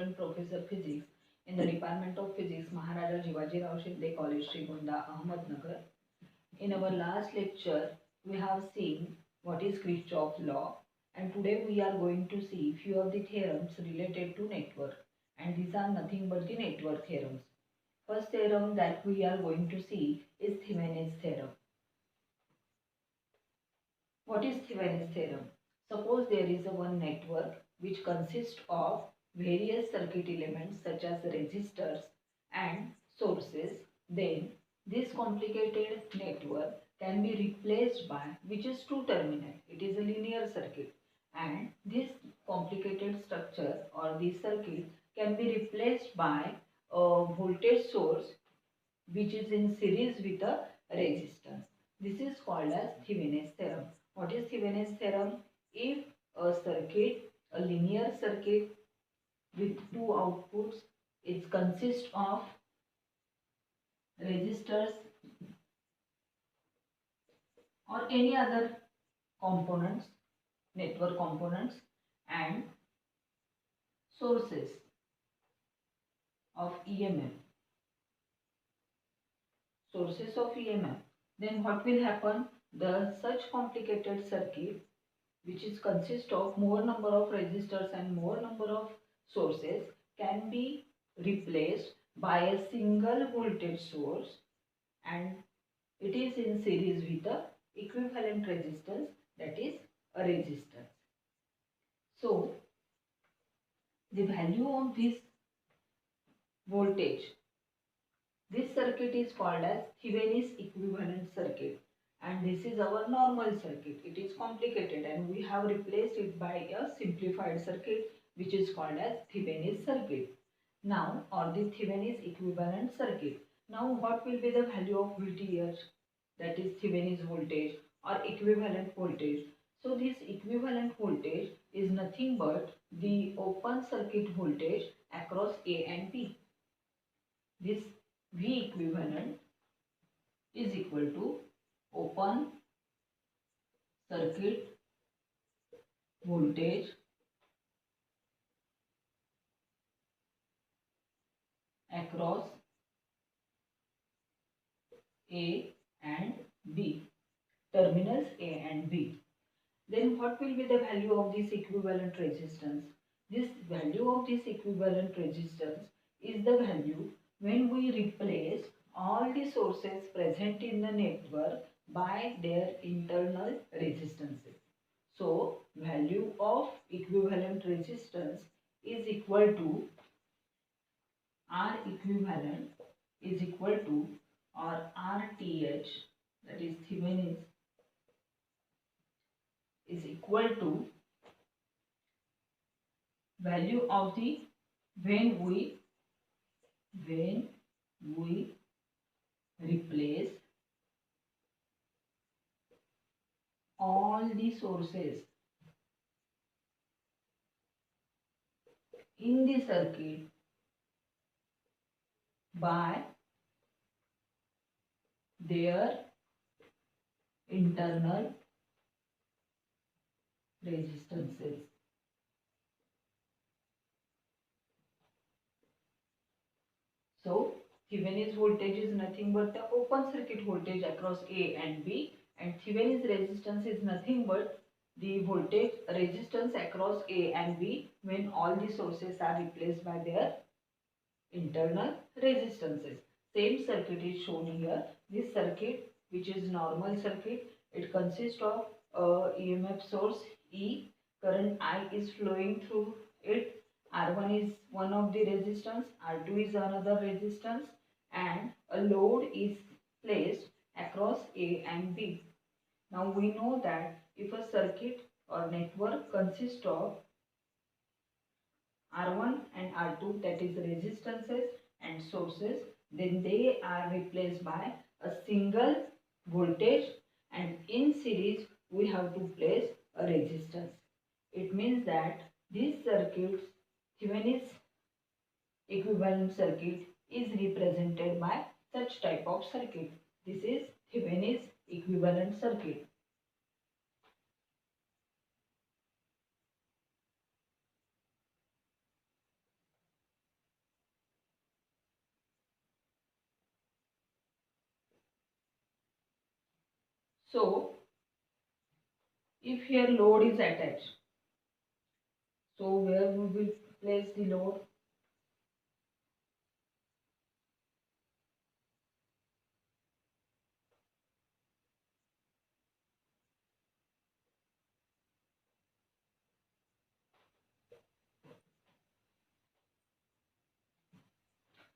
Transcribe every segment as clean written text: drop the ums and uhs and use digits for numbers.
Assistant Professor Physics in the Department of Physics, Maharaja Jivajirao Shinde College, Srigonda, Ahmednagar. In our last lecture, we have seen what is Kirchhoff's law, and today we are going to see few of the theorems related to network, and these are nothing but the network theorems. First theorem that we are going to see is Thevenin's theorem. What is Thevenin's theorem? Suppose there is a one network which consists of various circuit elements such as resistors and sources. Then this complicated network can be replaced by which is two terminal. It is a linear circuit, and this complicated structure or this circuit can be replaced by a voltage source which is in series with a resistance. This is called as Thevenin's theorem. What is Thevenin's theorem? If a circuit, a linear circuit with two outputs, it consists of resistors or any other components, network components, and sources of EMF, then what will happen? The such complicated circuit which is consist of more number of resistors and more number of sources can be replaced by a single voltage source, and it is in series with the equivalent resistance, that is a resistance. So the value of this voltage, this circuit is called as Thevenin's equivalent circuit, and this is our normal circuit. It is complicated and we have replaced it by a simplified circuit which is called as Thevenin's circuit. Now, or the Thevenin's equivalent circuit. Now what will be the value of VTH, that is Thevenin's voltage or equivalent voltage? So this equivalent voltage is nothing but the open circuit voltage across A and B. This V equivalent is equal to open circuit voltage across A and B, terminals A and B. Then what will be the value of this equivalent resistance? This value of this equivalent resistance is the value when we replace all the sources present in the network by their internal resistances. So value of equivalent resistance is equal to R equivalent is equal to, or RTH, that is Thevenin's, is equal to value of the when we replace all the sources in the circuit by their internal resistances. So Thevenin's voltage is nothing but the open circuit voltage across A and B, and Thevenin's resistance is nothing but the voltage resistance across A and B when all the sources are replaced by their internal resistances. Same circuit is shown here. This circuit, which is normal circuit, it consists of EMF source E, current I is flowing through it, R1 is one of the resistance, R2 is another resistance, and a load is placed across A and B. Now we know that if a circuit or network consists of R1 and R2, that is resistances and sources, then they are replaced by a single voltage, and in series we have to place a resistance. It means that this circuit, Thevenin's equivalent circuit, is represented by such type of circuit. This is Thevenin's equivalent circuit. So if here load is attached, so where we will place the load?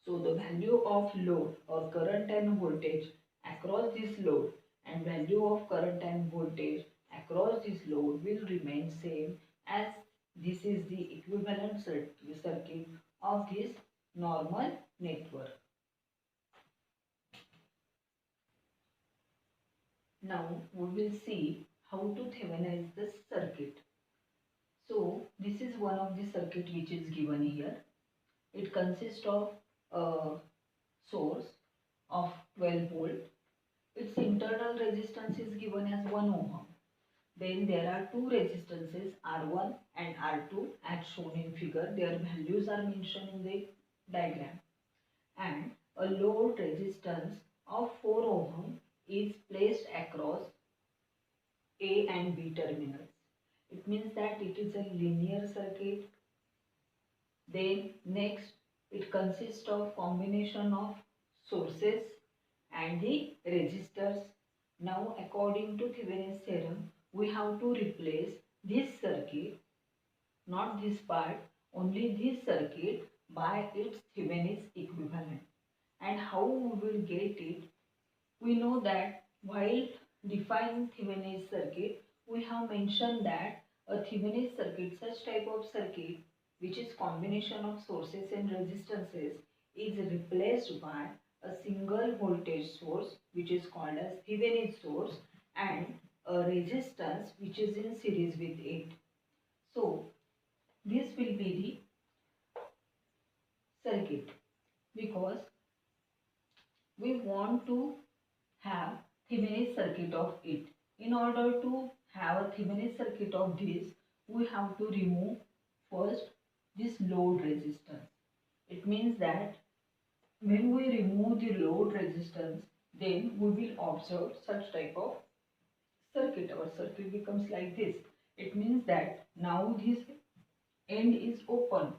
So the value of load or current and voltage across this load and value of current and voltage across this load will remain same, as this is the equivalent circuit of this normal network. Now we will see how to Thevinize the circuit. So this is one of the circuit which is given here. It consists of a source of 12 volt. Its internal resistance is given as 1 ohm. Then there are two resistances R1 and R2 as shown in figure. Their values are mentioned in the diagram. And a load resistance of 4 ohm is placed across A and B terminals. It means that it is a linear circuit. Then next, it consists of combination of sources and the resistors. Now according to Thevenin's theorem, we have to replace this circuit, not this part, only this circuit by its Thevenin's equivalent. And how we will get it? We know that while defining Thevenin's circuit, we have mentioned that a Thevenin's circuit, such type of circuit which is combination of sources and resistances, is replaced by a single voltage source which is called as Thevenin source and a resistance which is in series with it. So this will be the circuit, because we want to have Thevenin circuit of it. In order to have a Thevenin circuit of this, we have to remove first this load resistance. It means that when we remove the load resistance, then we will observe such type of circuit. Our circuit becomes like this. It means that now this end is open,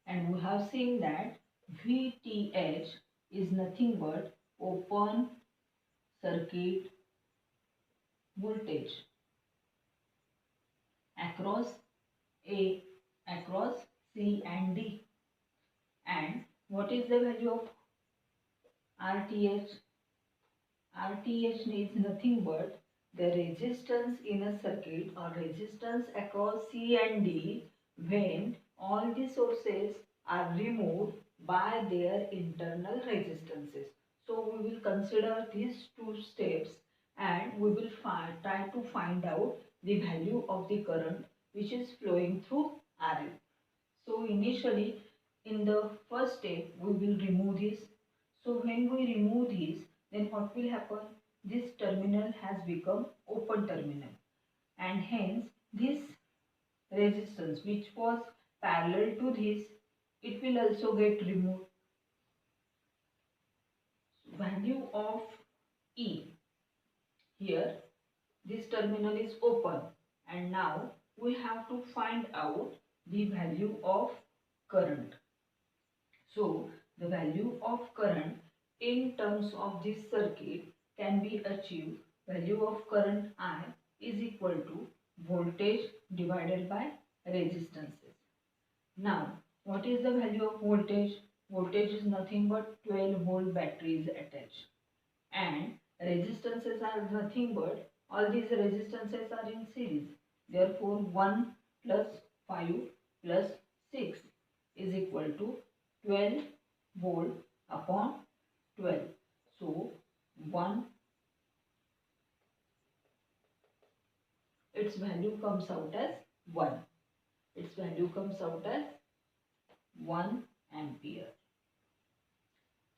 and we have seen that VTH is nothing but open circuit voltage across A, across C and D. And what is the value of RTH? RTH is nothing but the resistance in a circuit or resistance across C and D when all the sources are removed by their internal resistances. So we will consider these two steps and we will try to find out the value of the current which is flowing through RL. So initially in the first step we will remove this. So when we remove this, then what will happen? This terminal has become open terminal, and hence this resistance which was parallel to this, it will also get removed. Value of E, here this terminal is open, and now we have to find out the value of current. So the value of current in terms of this circuit can be achieved. Value of current I is equal to voltage divided by resistances. Now what is the value of voltage? Voltage is nothing but 12 volt battery is attached, and resistances are nothing but all these resistances are in series. Therefore 1 plus 5 plus 6 is equal to 12 volt upon 12. So 1, its value comes out as 1. Its value comes out as 1 ampere.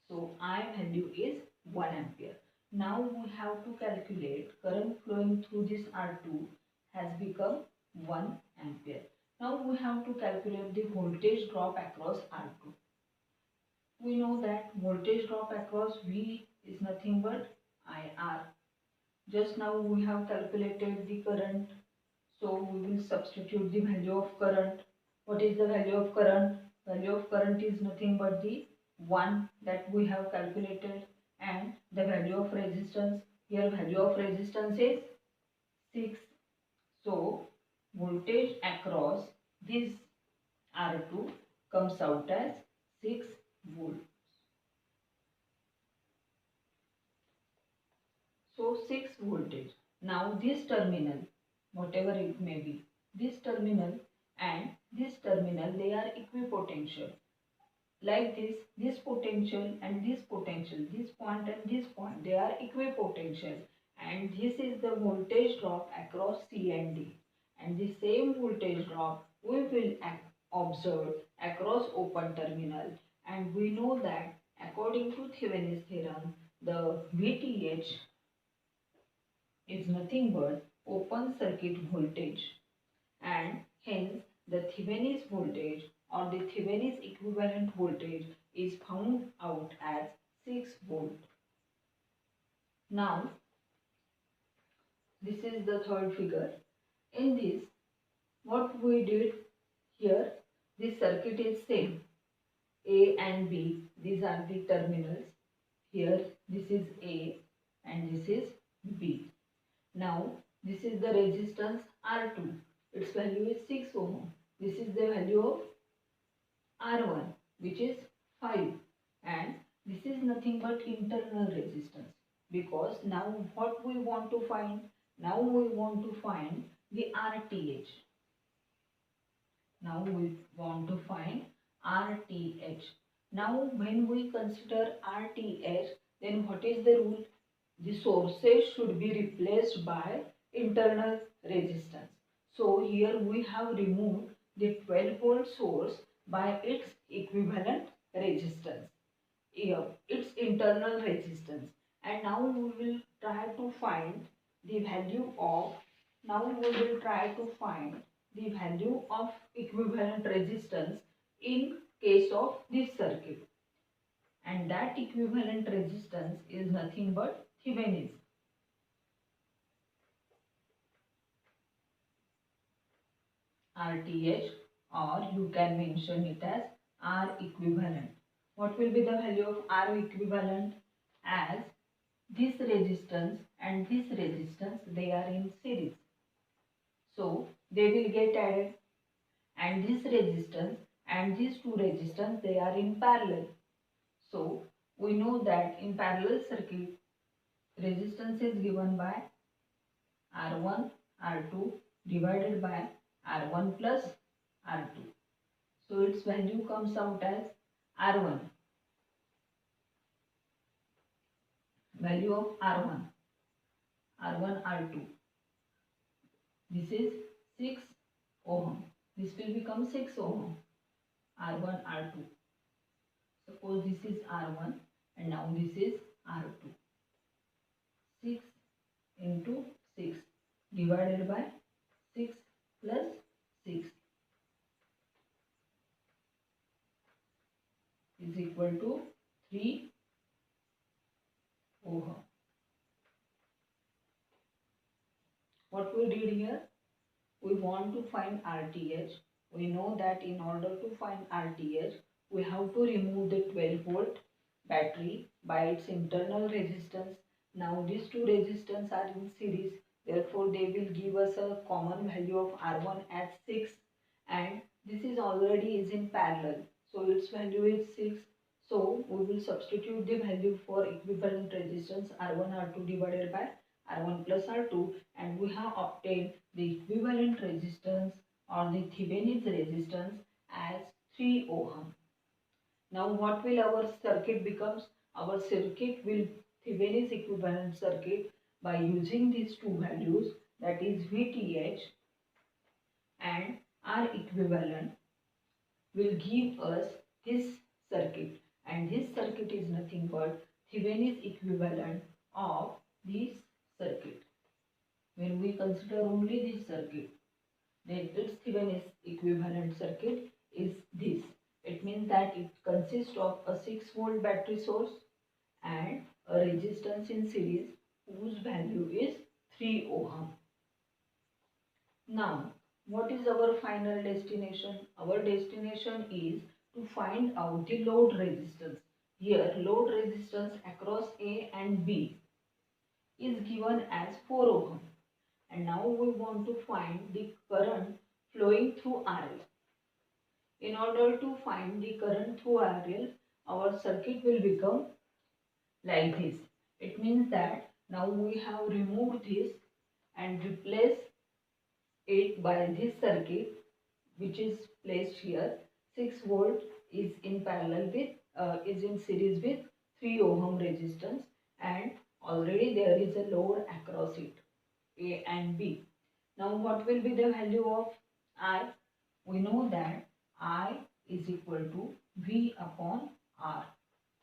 So I value is 1 ampere. Now we have to calculate current flowing through this R2 has become 1 ampere. Now we have to calculate the voltage drop across R2. we know that voltage drop across V is nothing but IR. Just now we have calculated the current, so we will substitute the value of current. What is the value of current? Value of current is nothing but the 1 that we have calculated, and the value of resistance, here value of resistance is 6. So voltage across this R2 comes out as 6 volt. So 6 voltage. Now this terminal, whatever it may be, this terminal and this terminal, they are equipotential. Like this potential and this potential, this point and this point, they are equipotential. And this is the voltage drop across C and D. And the same voltage drop we will observe across open terminal. And we know that according to Thevenin's theorem, the VTH is nothing but open circuit voltage, and hence the Thevenin's voltage or the Thevenin's equivalent voltage is found out as 6 volt. Now this is the third figure. In this, what we did here, this circuit is same. A and B, these are the terminals. Here this is A and this is B. Now this is the resistance R2. Its value is 6 ohm. This is the value of R1, which is 5, and this is nothing but internal resistance, because now what we want to find? Now we want to find the RTH. Now we want to find RTH. Now when we consider RTH, then what is the rule? The sources should be replaced by internal resistance. So here we have removed the 12 volt source by its equivalent resistance, its internal resistance. And now we will try to find the value of, equivalent resistance in case of this circuit. And that equivalent resistance is nothing but Thevenin's. RTH, or you can mention it as R equivalent. What will be the value of R equivalent? As this resistance and this resistance, they are in series, so they will get added, and this resistance and these two resistance, they are in parallel. So we know that in parallel circuit, resistance is given by R1 R2 divided by R1 plus R2. So its value comes out as R1. Value of R1 R2. This is 6 ohm. This will become 6 ohm. R1 R2. Suppose this is R1 and now this is R2. 6 into 6 divided by 6 plus 6 is equal to 3 ohm. What we did here, we want to find RTH. We know that in order to find RTH, we have to remove the 12 volt battery by its internal resistance. Now these two resistance are in series, therefore they will give us a common value of R1 as 6, and this is already is in parallel, so its value is 6. So we will substitute the value for equivalent resistance R1 R2 divided by R1 plus R2, and we have obtained the equivalent resistance or the Thevenin's resistance as 3 ohm. Now what will our circuit becomes? Our circuit will Thevenin's equivalent circuit by using these two values, that is VTH and R equivalent, will give us this circuit, and this circuit is nothing but Thevenin's equivalent of this circuit. When we consider only this circuit, then its Thevenin's equivalent circuit is this. It means that it consists of a 6-volt battery source and a resistance in series whose value is 3 ohm. Now, what is our final destination? Our destination is to find out the load resistance. Here, load resistance across A and B is given as 4 ohm. And now we want to find the current flowing through RL. In order to find the current through RL, our circuit will become like this. It means that now we have removed this and replaced it by this circuit which is placed here. 6 volt is in parallel with is in series with 3 ohm resistance, and already there is a load across it, A and B. Now what will be the value of I? We know that I is equal to V upon R.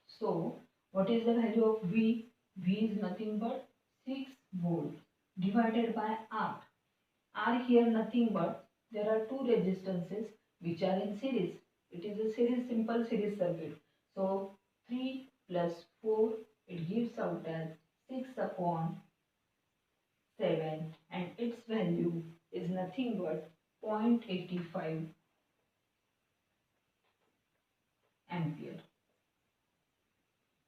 So what is the value of V? V is nothing but 6 volt divided by R. R here nothing but there are two resistances which are in series. It is a simple series circuit. So 3 plus 4, it gives out as 6 upon 7, and its value is nothing but 0.85 ampere.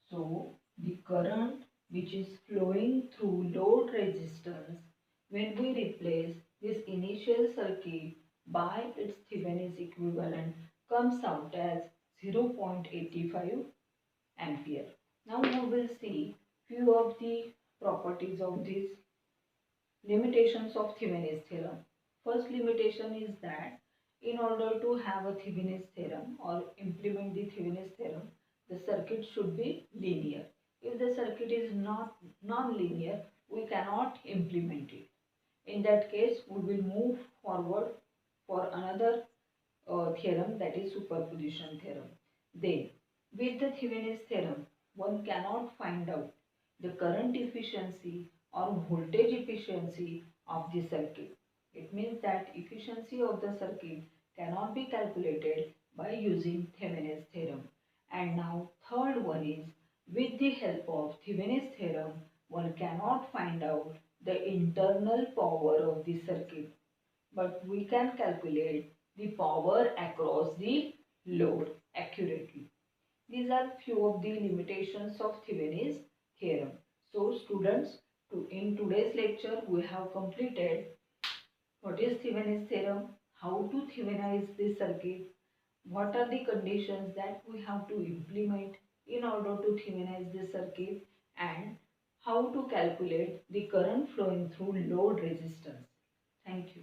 So the current which is flowing through load resistance, when we replace this initial circuit by its Thevenin's equivalent, comes out as 0.85 ampere. Now we will see few of the properties of this limitations of Thevenin's theorem. First limitation is that in order to have a Thevenin's theorem or implement the Thevenin's theorem, the circuit should be linear. If the circuit is not non-linear, we cannot implement it. In that case, we will move forward for another theorem, that is superposition theorem. Then, with the Thevenin's theorem, one cannot find out the current efficiency or voltage efficiency of the circuit. It means that efficiency of the circuit cannot be calculated by using Thevenin's theorem. And now third one is, with the help of Thevenin's theorem, one cannot find out the internal power of the circuit, but we can calculate the power across the load accurately. These are few of the limitations of Thevenin's theorem. So students, in today's lecture we have completed what is Thevenin's theorem, how to Thevenize the circuit, what are the conditions that we have to implement in order to Thevenize the circuit, and how to calculate the current flowing through load resistance. Thank you.